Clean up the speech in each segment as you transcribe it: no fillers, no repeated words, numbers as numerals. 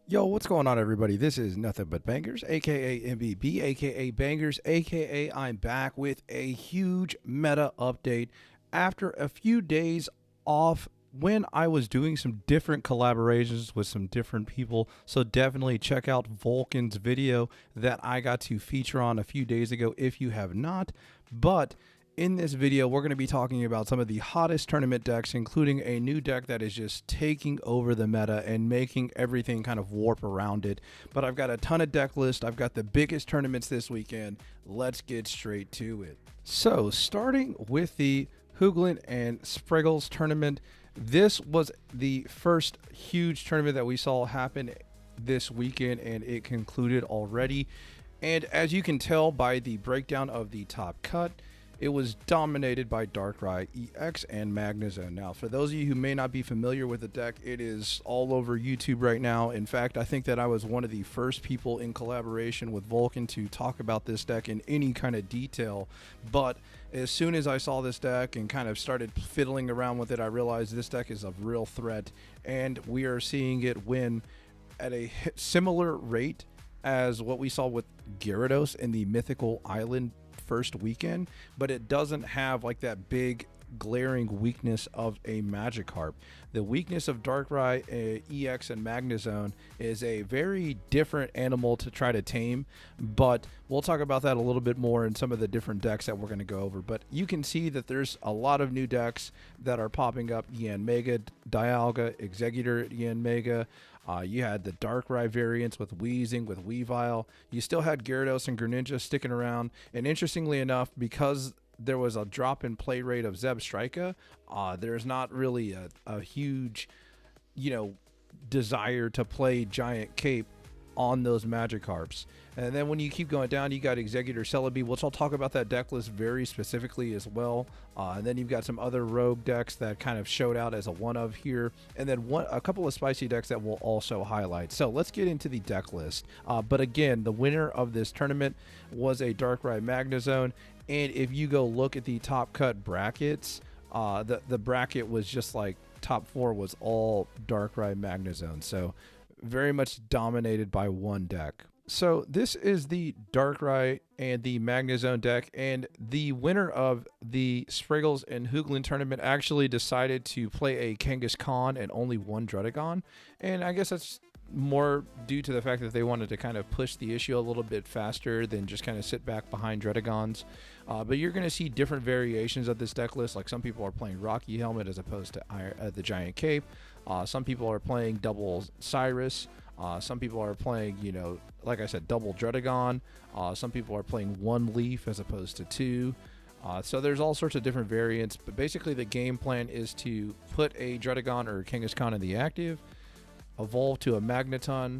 Yo, what's going on, everybody? This is Nothing But Bangers, aka MBB, aka Bangers, aka I'm back with a huge meta update after a few days off when I was doing some different collaborations with some different people. So definitely check out Vulcan's video that I got to feature on a few days ago if you have not. But in this video, we're going to be talking about some of the hottest tournament decks, including a new deck that is just taking over the meta and making everything kind of warp around it. But I've got a ton of deck lists. I've got the biggest tournaments this weekend. Let's get straight to it. So, starting with the Hoogland and Spragels tournament, this was the first huge tournament that we saw happen this weekend, and it concluded already. And as you can tell by the breakdown of the top cut, it was dominated by Darkrai EX and Magnezone. Now, for those of you who may not be familiar with the deck, it is all over YouTube right now. In fact, I think that I was one of the first people in collaboration with Vulcan to talk about this deck in any kind of detail. But as soon as I saw this deck and kind of started fiddling around with it, I realized this deck is a real threat, and we are seeing it win at a similar rate as what we saw with Gyarados in the Mythical Island first weekend, but it doesn't have like that big glaring weakness of a Magikarp. The weakness of Darkrai, EX, and Magnezone is a very different animal to try to tame, but we'll talk about that a little bit more in some of the different decks that we're going to go over. But you can see that there's a lot of new decks that are popping up. Yanmega, Dialga, Exeggutor Yanmega. You had the Darkrai variants with Weezing, with Weavile. You still had Gyarados and Greninja sticking around. And interestingly enough, because there was a drop in play rate of Zebstrika, there's not really a huge, desire to play Giant Cape on those Magikarps. And then when you keep going down, you got Exeggutor Serebii, which I'll talk about that deck list very specifically as well. And then you've got some other rogue decks that kind of showed out as a one of here. And then a couple of spicy decks that we'll also highlight. So let's get into the deck list. But again, the winner of this tournament was a Darkrai Magnezone. And if you go look at the top cut brackets, the bracket was just like top four was all Darkrai Magnezone. So very much dominated by one deck. So this is the Darkrai and the Magnezone deck, and the winner of the Spragels and Hoogland tournament actually decided to play a Kangaskhan and only one Druddigon, and I guess that's more due to the fact that they wanted to kind of push the issue a little bit faster than just kind of sit back behind Druddigons. But you're going to see different variations of this deck list. Like some people are playing Rocky Helmet as opposed to the Giant Cape. Some people are playing double Cyrus. Some people are playing, like I said, double Druddigon. Some people are playing one Leaf as opposed to two. So there's all sorts of different variants. But basically the game plan is to put a Druddigon or Kangaskhan in the active, evolve to a Magneton,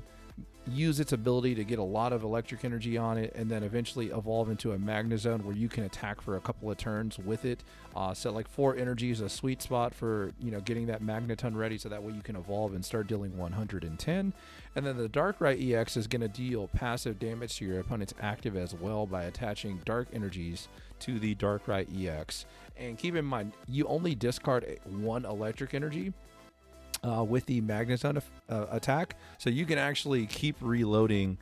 use its ability to get a lot of electric energy on it, and then eventually evolve into a Magnezone where you can attack for a couple of turns with it. So like 4 energy is a sweet spot for getting that Magneton ready, so that way you can evolve and start dealing 110. And then the Darkrai EX is going to deal passive damage to your opponent's active as well by attaching dark energies to the Darkrai EX. And keep in mind, you only discard 1 electric energy with the Magnezone attack, so you can actually keep reloading,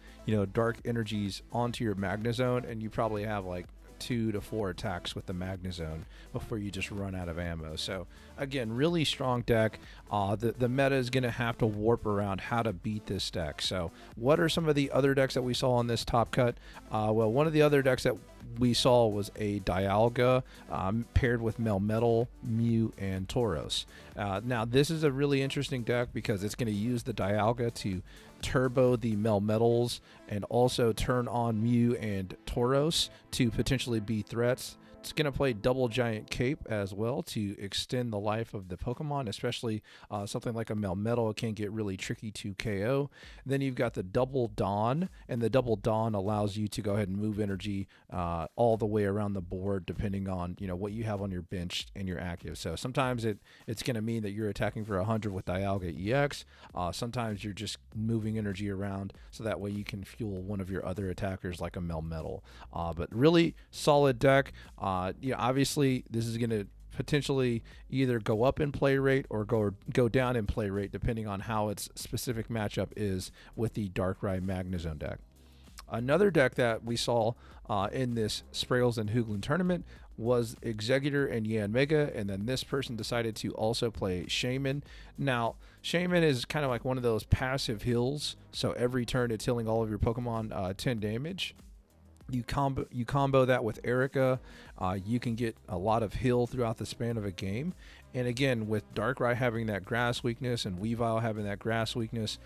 dark energies onto your Magnezone, and you probably have like 2 to 4 attacks with the Magnezone before you just run out of ammo. So again, really strong deck. The meta is going to have to warp around how to beat this deck. So what are some of the other decks that we saw on this top cut? Well, one of the other decks that we saw was a Dialga paired with Melmetal, Mew, and Tauros. Now this is a really interesting deck because it's going to use the Dialga to turbo the Melmetals and also turn on Mew and Tauros to potentially be threats. It's going to play double Giant Cape as well to extend the life of the Pokemon, especially something like a Melmetal can get really tricky to KO. Then you've got the double Dawn, and the double Dawn allows you to go ahead and move energy all the way around the board depending on what you have on your bench and your active. So sometimes it's going to mean that you're attacking for 100 with Dialga EX. Sometimes you're just moving energy around so that way you can fuel one of your other attackers like a Melmetal. But really solid deck. Obviously this is going to potentially either go up in play rate or go down in play rate depending on how its specific matchup is with the Darkrai Magnezone deck. Another deck that we saw in this Spragels and Hoogland tournament was Exeggutor and Yanmega, and then this person decided to also play Shaman. Now, Shaman is kind of like one of those passive heals, so every turn it's healing all of your Pokemon 10 damage. You combo that with Erica, you can get a lot of heal throughout the span of a game. And again, with Darkrai having that grass weakness and Weavile having that grass weakness,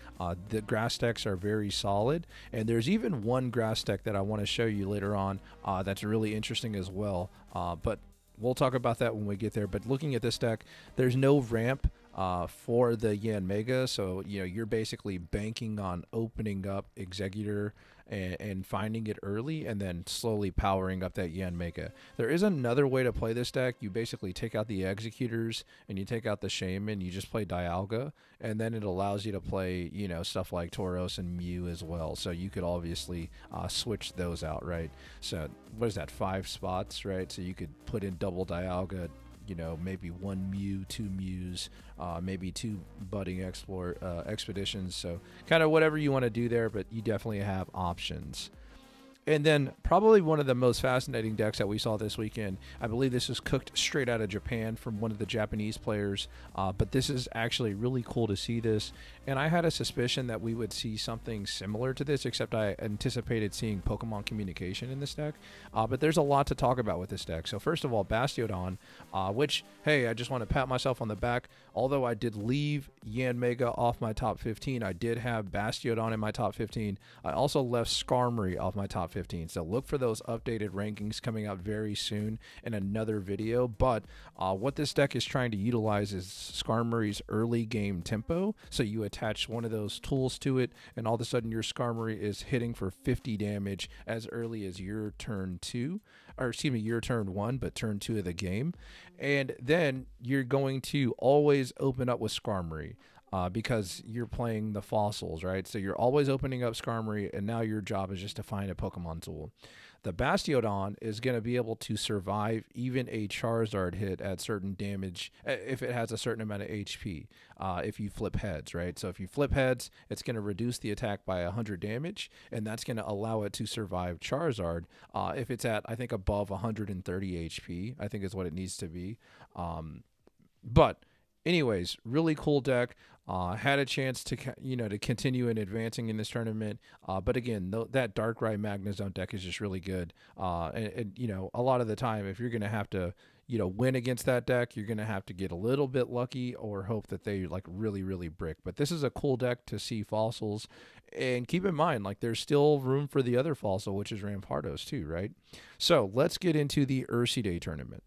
the grass decks are very solid. And there's even one grass deck that I want to show you later on that's really interesting as well. But we'll talk about that when we get there. But looking at this deck, there's no ramp for the Yanmega, so you're basically banking on opening up Exeggutor and finding it early and then slowly powering up that Yanmega. There is another way to play this deck. You basically take out the Exeggutors and you take out the Shaman, you just play Dialga, and then it allows you to play stuff like Tauros and Mew as well. So you could obviously switch those out, right? So what is that, 5 spots, right? So you could put in double Dialga, maybe 1 Mew, 2 Mews, maybe 2 budding expeditions. So kind of whatever you want to do there, but you definitely have options. And then probably one of the most fascinating decks that we saw this weekend, I believe this is cooked straight out of Japan from one of the Japanese players, but this is actually really cool to see this. And I had a suspicion that we would see something similar to this, except I anticipated seeing Pokemon communication in this deck. But there's a lot to talk about with this deck. So first of all, Bastiodon, which, hey, I just want to pat myself on the back. Although I did leave Yanmega off my top 15, I did have Bastiodon in my top 15. I also left Skarmory off my top 15. So look for those updated rankings coming out very soon in another video. But what this deck is trying to utilize is Skarmory's early game tempo. So you attach one of those tools to it, and all of a sudden your Skarmory is hitting for 50 damage as early as your turn 2, or excuse me, your turn 1, but turn 2 of the game. And then you're going to always open up with Skarmory. Because you're playing the fossils, right? So you're always opening up Skarmory, and now your job is just to find a Pokemon tool. The Bastiodon is going to be able to survive even a Charizard hit at certain damage if it has a certain amount of HP, if you flip heads, right? So if you flip heads, it's going to reduce the attack by 100 damage, and that's going to allow it to survive Charizard if it's at, I think, above 130 HP, I think is what it needs to be. But anyways, really cool deck. Had a chance to to continue in advancing in this tournament, but again, that Darkrai Magnezone deck is just really good. And a lot of the time, if you're gonna have to win against that deck, you're gonna have to get a little bit lucky or hope that they really brick. But this is a cool deck to see fossils, and keep in mind there's still room for the other fossil, which is Rampardos too, right? So let's get into the Ursiiday tournament.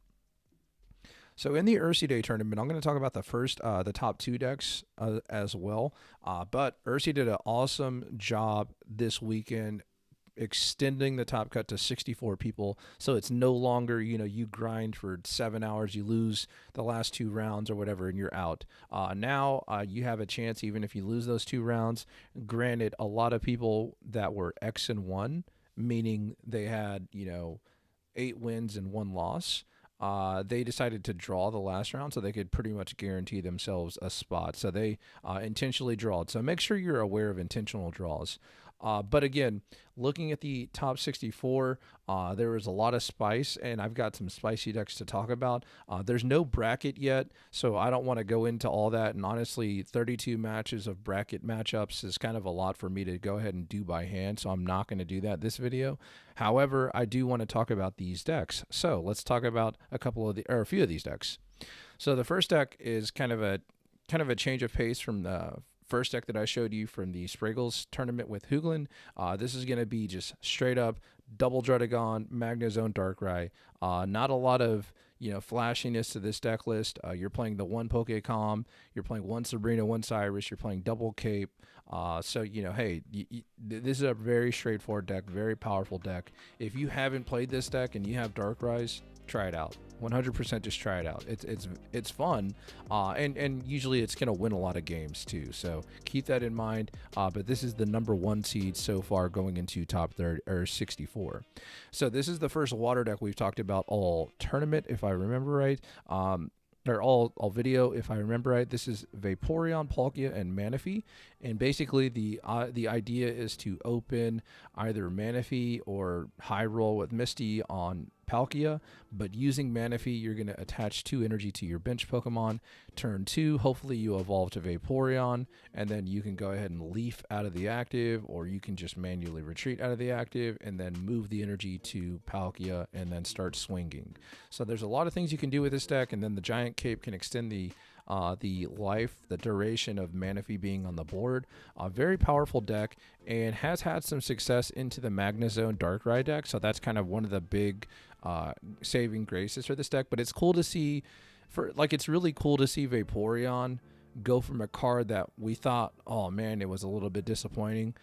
So in the Ursiiday tournament, I'm going to talk about the top 2 decks as well. But Ursi did an awesome job this weekend extending the top cut to 64 people. So it's no longer, you grind for 7 hours, you lose the last 2 rounds or whatever, and you're out. Now you have a chance, even if you lose those 2 rounds. Granted, a lot of people that were X and 1, meaning they had, 8 wins and 1 loss. They decided to draw the last round so they could pretty much guarantee themselves a spot. So they intentionally drawed. So make sure you're aware of intentional draws. But again, looking at the top 64, there was a lot of spice, and I've got some spicy decks to talk about. There's no bracket yet, so I don't want to go into all that. And honestly, 32 matches of bracket matchups is kind of a lot for me to go ahead and do by hand, so I'm not going to do that this video. However, I do want to talk about these decks. So let's talk about a few of these decks. So the first deck is kind of a change of pace from the first deck that I showed you from the Spragels tournament with Hoogland. This is going to be just straight up double Druddigon, Magnezone Darkrai. Not a lot of flashiness to this deck list. You're playing the 1 Pokecom, you're playing 1 Sabrina, 1 Cyrus, you're playing double Cape. So hey, this is a very straightforward deck, very powerful deck. If you haven't played this deck and you have Darkrai's, try it out. 100% just try it out. It's fun, and usually it's gonna win a lot of games too. So keep that in mind. But this is the #1 seed so far going into top 30 or 64. So this is the first water deck we've talked about all tournament, if I remember right. Or all video, if I remember right. This is Vaporeon, Palkia, and Manaphy, and basically the idea is to open either Manaphy or high roll with Misty on Palkia, but using Manaphy, you're going to attach 2 energy to your bench Pokemon. Turn 2, hopefully you evolve to Vaporeon, and then you can go ahead and leaf out of the active, or you can just manually retreat out of the active and then move the energy to Palkia and then start swinging. So there's a lot of things you can do with this deck, and then the Giant Cape can extend the duration of Manaphy being on the board. A very powerful deck, and has had some success into the Magnezone Darkrai deck, so that's kind of one of the big saving graces for this deck. But it's cool to see, it's really cool to see Vaporeon go from a card that we thought, oh man, it was a little bit disappointing,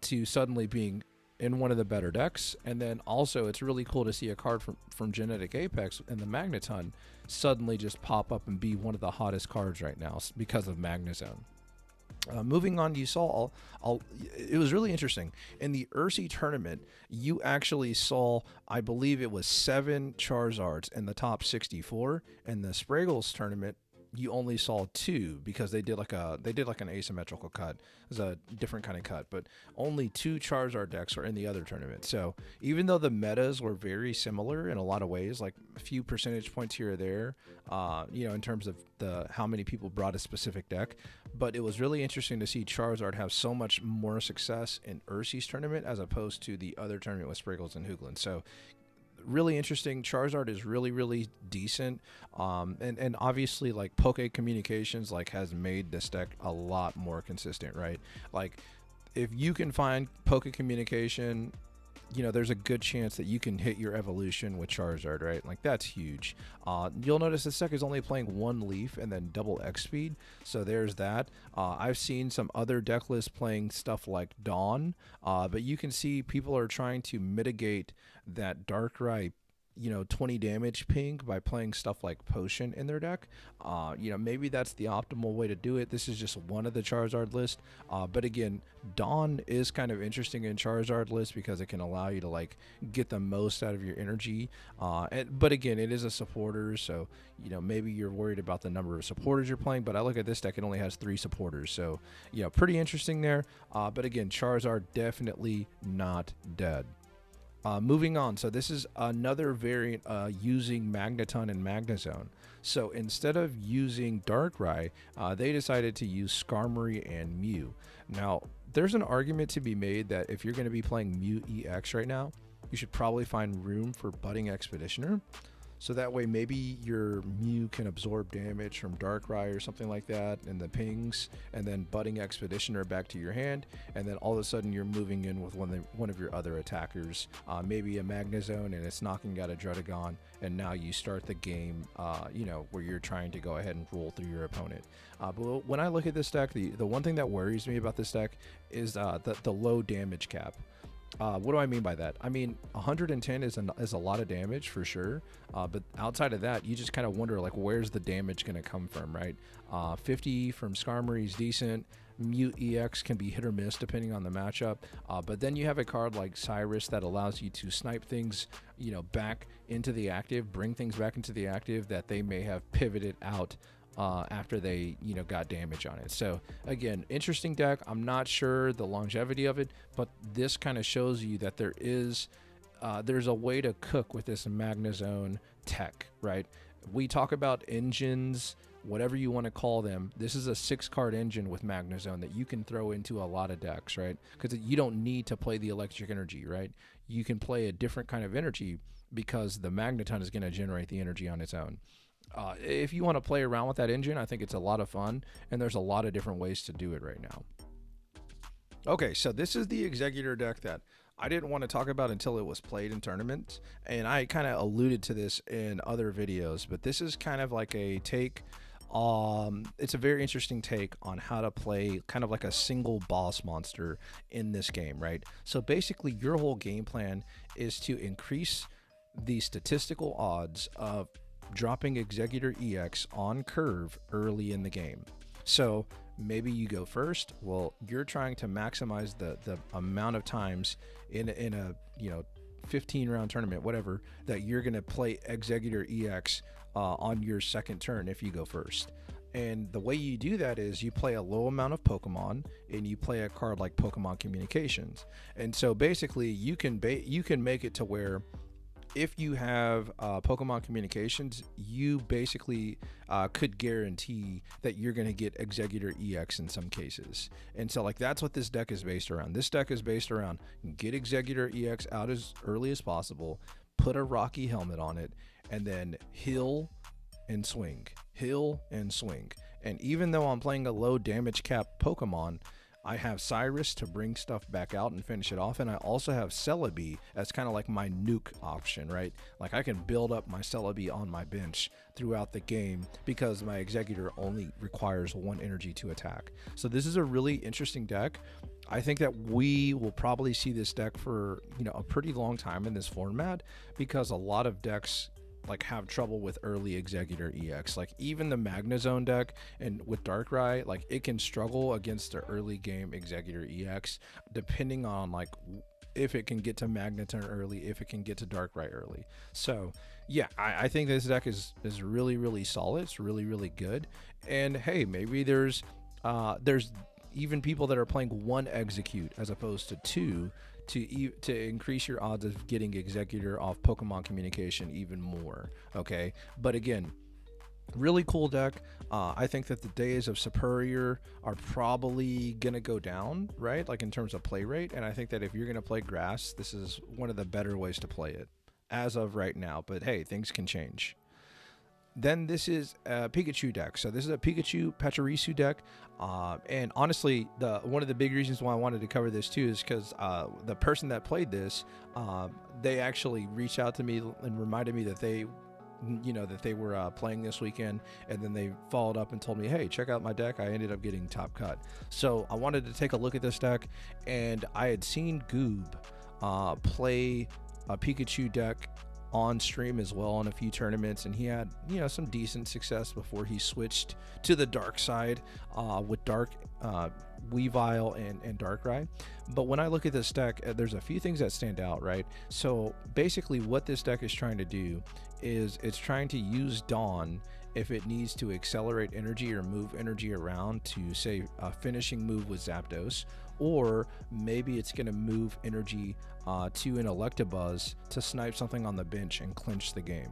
to suddenly being in one of the better decks. And then also it's really cool to see a card from Genetic Apex and the Magneton suddenly just pop up and be one of the hottest cards right now because of Magnezone. Moving on, you saw, it was really interesting. In the Ursiiday Tournament, you actually saw, I believe it was 7 Charizards in the top 64. In the Spragels Tournament, you only saw 2 because they did like an asymmetrical cut. It was a different kind of cut, but only 2 Charizard decks are in the other tournament. So even though the metas were very similar in a lot of ways, like a few percentage points here or there, in terms of how many people brought a specific deck, but it was really interesting to see Charizard have so much more success in Ursii's tournament as opposed to the other tournament with Spragels and Hoogland. So really interesting. Charizard is really decent, and obviously like Poke Communications has made this deck a lot more consistent, right? Like if you can find Poke Communication, there's a good chance that you can hit your evolution with Charizard, right? Like that's huge. You'll notice this deck is only playing 1 leaf and then double X speed, so there's that. I've seen some other deck lists playing stuff like Dawn, but you can see people are trying to mitigate that Darkrai 20 damage ping by playing stuff like Potion in their deck. Maybe that's the optimal way to do it. This is just one of the Charizard list, but again, Dawn is kind of interesting in Charizard list because it can allow you to get the most out of your energy, but again, it is a supporter, so maybe you're worried about the number of supporters you're playing. But I look at this deck, it only has 3 supporters, so pretty interesting there. But again, Charizard definitely not dead. Moving on, so this is another variant using Magneton and Magnezone. So instead of using Darkrai, they decided to use Skarmory and Mew. Now, there's an argument to be made that if you're going to be playing Mew EX right now, you should probably find room for Budding Expeditioner. So that way maybe your Mew can absorb damage from Darkrai or something like that, and the pings, and then Budding Expeditioner back to your hand, and then all of a sudden you're moving in with one of your other attackers, maybe a Magnezone, and it's knocking out a Druddigon, and now you start the game, where you're trying to go ahead and roll through your opponent. But when I look at this deck, the one thing that worries me about this deck is the low damage cap. What do I mean by that? I mean, 110 is a lot of damage for sure, but outside of that, you just kind of wonder where's the damage going to come from, right? 50 from Skarmory is decent. Mew EX can be hit or miss depending on the matchup, but then you have a card like Cyrus that allows you to snipe things, back into the active, bring things back into the active that they may have pivoted out after they got damage on it. So again, interesting deck. I'm not sure the longevity of it, but this kind of shows you that there's a way to cook with this Magnezone tech, right? We talk about engines, whatever you want to call them. This is a 6-card engine with Magnezone that you can throw into a lot of decks, right? Because you don't need to play the electric energy, right? You can play a different kind of energy because the Magneton is going to generate the energy on its own. If you want to play around with that engine, I think it's a lot of fun, and there's a lot of different ways to do it right now. Okay, so this is the Exeggutor deck that I didn't want to talk about until it was played in tournaments, and I kind of alluded to this in other videos, but this is kind of like a take. It's a very interesting take on how to play kind of like a single boss monster in this game, right? So basically, your whole game plan is to increase the statistical odds of dropping Exeggutor EX on curve early in the game. So maybe you go first. Well, you're trying to maximize the amount of times in a 15 round tournament, whatever, that you're going to play Exeggutor EX on your second turn if you go first. And the way you do that is you play a low amount of Pokemon and you play a card like Pokemon Communications. And so basically you can make it to where if you have Pokemon Communications, you basically could guarantee that you're going to get Exeggutor EX in some cases. And so like that's what this deck is based around. This deck is based around get Exeggutor EX out as early as possible, put a Rocky helmet on it, and then heal and swing, heal and swing. And even though I'm playing a low damage cap Pokemon, I have Cyrus to bring stuff back out and finish it off, and I also have Serebii as kind of like my nuke option, right? Like I can build up my Serebii on my bench throughout the game because my Exeggutor only requires 1 energy to attack. So this is a really interesting deck. I think that we will probably see this deck for a pretty long time in this format because a lot of decks like have trouble with early Exeggutor EX. Like even the Magnezone deck and with Darkrai, like it can struggle against the early game Exeggutor EX depending on like if it can get to Magnezone early, if it can get to Darkrai early. So yeah, I think this deck is really, really solid. It's really, really good. And hey, maybe there's even people that are playing 1 Execute as opposed to 2 to increase your odds of getting Exeggutor off Pokemon Communication even more. Okay, but again, really cool deck. I think that the days of Superior are probably gonna go down, right? Like in terms of play rate, and I think that if you're gonna play Grass, this is one of the better ways to play it as of right now. But hey, things can change. Then this is a Pikachu deck. So this is a Pikachu Pachirisu deck. And honestly, one of the big reasons why I wanted to cover this too is because the person that played this, they actually reached out to me and reminded me that they were playing this weekend, and then they followed up and told me, hey, check out my deck. I ended up getting top cut. So I wanted to take a look at this deck, and I had seen Goob play a Pikachu deck on stream as well in a few tournaments, and he had some decent success before he switched to the dark side with Weavile and Darkrai. But when I look at this deck, there's a few things that stand out, right? So basically what this deck is trying to do is it's trying to use Dawn if it needs to accelerate energy or move energy around to say a finishing move with Zapdos, or maybe it's going to move energy to an Electabuzz to snipe something on the bench and clinch the game.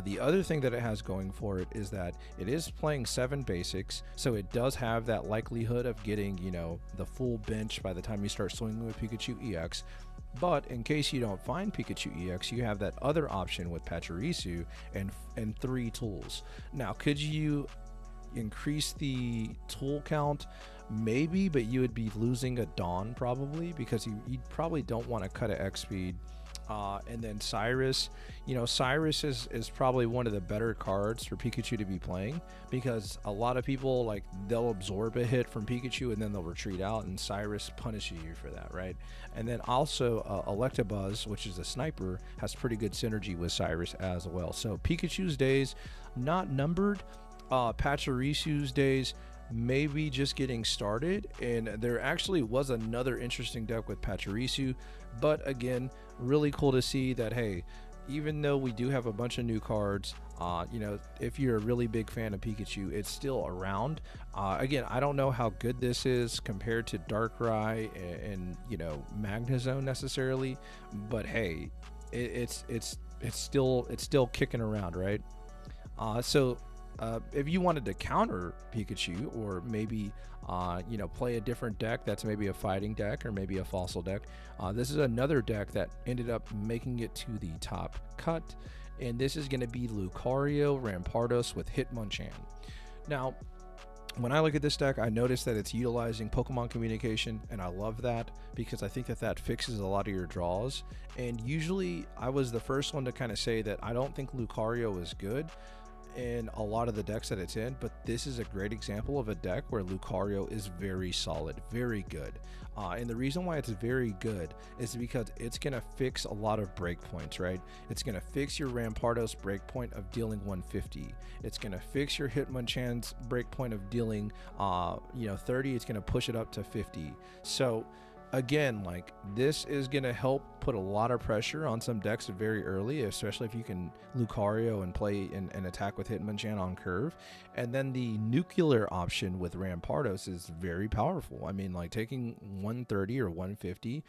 The other thing that it has going for it is that it is playing 7 basics, so it does have that likelihood of getting the full bench by the time you start swinging with Pikachu EX. But in case you don't find Pikachu EX, you have that other option with Pachirisu and 3 tools. Now, could you increase the tool count? Maybe, but you would be losing a Dawn probably, because you probably don't want to cut an X speed. And then Cyrus, Cyrus is probably one of the better cards for Pikachu to be playing, because a lot of people, like, they'll absorb a hit from Pikachu and then they'll retreat out, and Cyrus punishes you for that, right? And then also Electabuzz, which is a sniper, has pretty good synergy with Cyrus as well. So Pikachu's days not numbered. Pachirisu's days maybe just getting started, and there actually was another interesting deck with Pachirisu. But again, really cool to see that, hey, even though we do have a bunch of new cards, if you're a really big fan of Pikachu, it's still around. Again, I don't know how good this is compared to Darkrai and Magnezone necessarily, but hey, it's still kicking around, right? If you wanted to counter Pikachu, or maybe play a different deck that's maybe a fighting deck or maybe a fossil deck, this is another deck that ended up making it to the top cut, and this is going to be Lucario Rampardos with Hitmonchan. Now, when I look at this deck, I notice that it's utilizing Pokemon Communication, and I love that because I think that fixes a lot of your draws. And usually I was the first one to kind of say that I don't think Lucario is good. in a lot of the decks that it's in, but this is a great example of a deck where Lucario is very solid, very good. And the reason why it's very good is because it's going to fix a lot of breakpoints, right? It's going to fix your Rampardos breakpoint of dealing 150. It's going to fix your Hitmonchan's breakpoint of dealing 30. It's going to push it up to 50. So again, like, this is going to help put a lot of pressure on some decks very early, especially if you can Lucario and play and attack with Hitmonchan on curve. And then the nuclear option with Rampardos is very powerful. I mean, like, taking 130 or 150,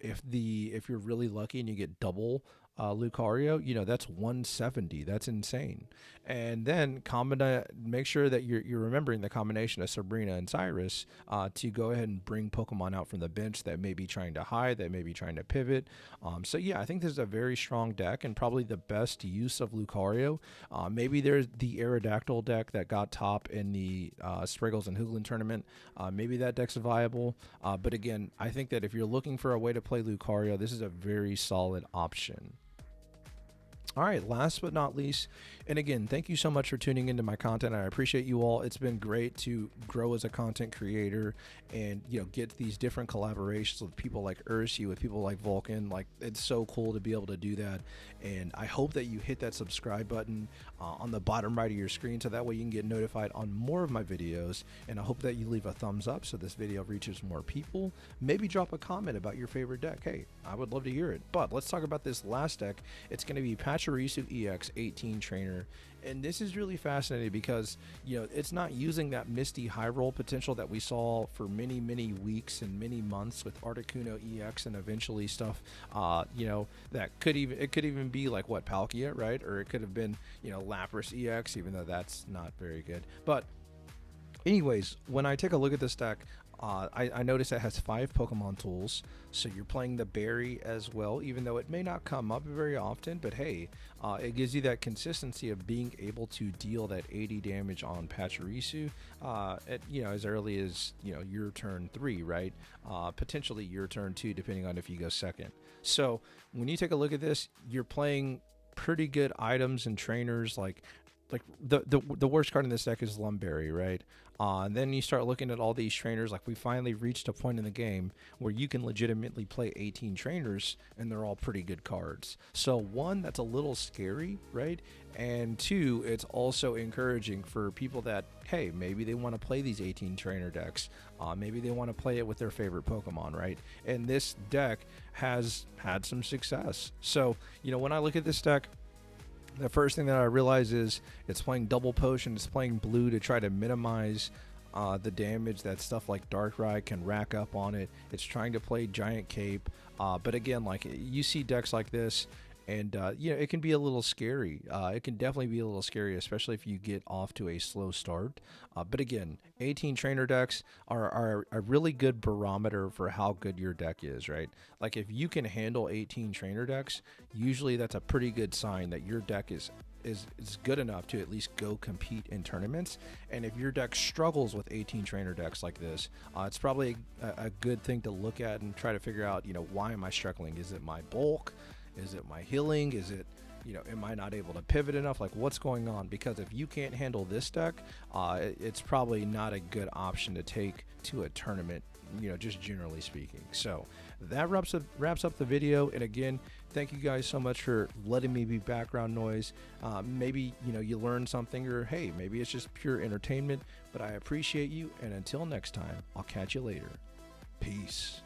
if you're really lucky and you get double Lucario, that's 170. That's insane. And then make sure that you're remembering the combination of Sabrina and Cyrus to go ahead and bring Pokemon out from the bench that may be trying to hide, that may be trying to pivot. So yeah, I think this is a very strong deck and probably the best use of Lucario. Maybe there's the Aerodactyl deck that got top in the Spragels and Hoogland tournament. Maybe that deck's viable. But again, I think that if you're looking for a way to play Lucario, this is a very solid option. All right, last but not least, and again, thank you so much for tuning into my content. I appreciate you all. It's been great to grow as a content creator and, get these different collaborations with people like Ursiiday, with people like Vulcan. Like, it's so cool to be able to do that. And I hope that you hit that subscribe button on the bottom right of your screen so that way you can get notified on more of my videos. And I hope that you leave a thumbs up so this video reaches more people. Maybe drop a comment about your favorite deck. Hey, I would love to hear it. But let's talk about this last deck. It's going to be Pachirisu EX 18 Trainer. And this is really fascinating because, it's not using that Misty high roll potential that we saw for many, many weeks and many months with Articuno EX and eventually stuff, that could even be like Palkia, right? Or it could have been, Lapras EX, even though that's not very good. But anyways, when I take a look at this deck, I notice it has 5 Pokemon tools, so you're playing the berry as well, even though it may not come up very often, but hey, it gives you that consistency of being able to deal that 80 damage on Pachirisu as early as your turn 3, right? Potentially your turn 2, depending on if you go second. So when you take a look at this, you're playing pretty good items and trainers like the worst card in this deck is Lumberry, right? And then you start looking at all these trainers. Like, we finally reached a point in the game where you can legitimately play 18 trainers and they're all pretty good cards. So one, that's a little scary, right? And two, it's also encouraging for people that, hey, maybe they want to play these 18 trainer decks. Maybe they want to play it with their favorite Pokemon, right? And this deck has had some success. So, when I look at this deck, the first thing that I realize is it's playing double potion. It's playing blue to try to minimize the damage that stuff like Darkrai can rack up on it. It's trying to play Giant Cape. But again, like, you see decks like this, and it can be a little scary. It can definitely be a little scary, especially if you get off to a slow start. But again, 18 trainer decks are a really good barometer for how good your deck is, right? Like, if you can handle 18 trainer decks, usually that's a pretty good sign that your deck is good enough to at least go compete in tournaments. And if your deck struggles with 18 trainer decks like this, it's probably a good thing to look at and try to figure out, why am I struggling? Is it my bulk? Is it my healing? Is it, am I not able to pivot enough? Like, what's going on? Because if you can't handle this deck, it's probably not a good option to take to a tournament, just generally speaking. So that wraps up the video. And again, thank you guys so much for letting me be background noise. Maybe, you learned something, or hey, maybe it's just pure entertainment, but I appreciate you. And until next time, I'll catch you later. Peace.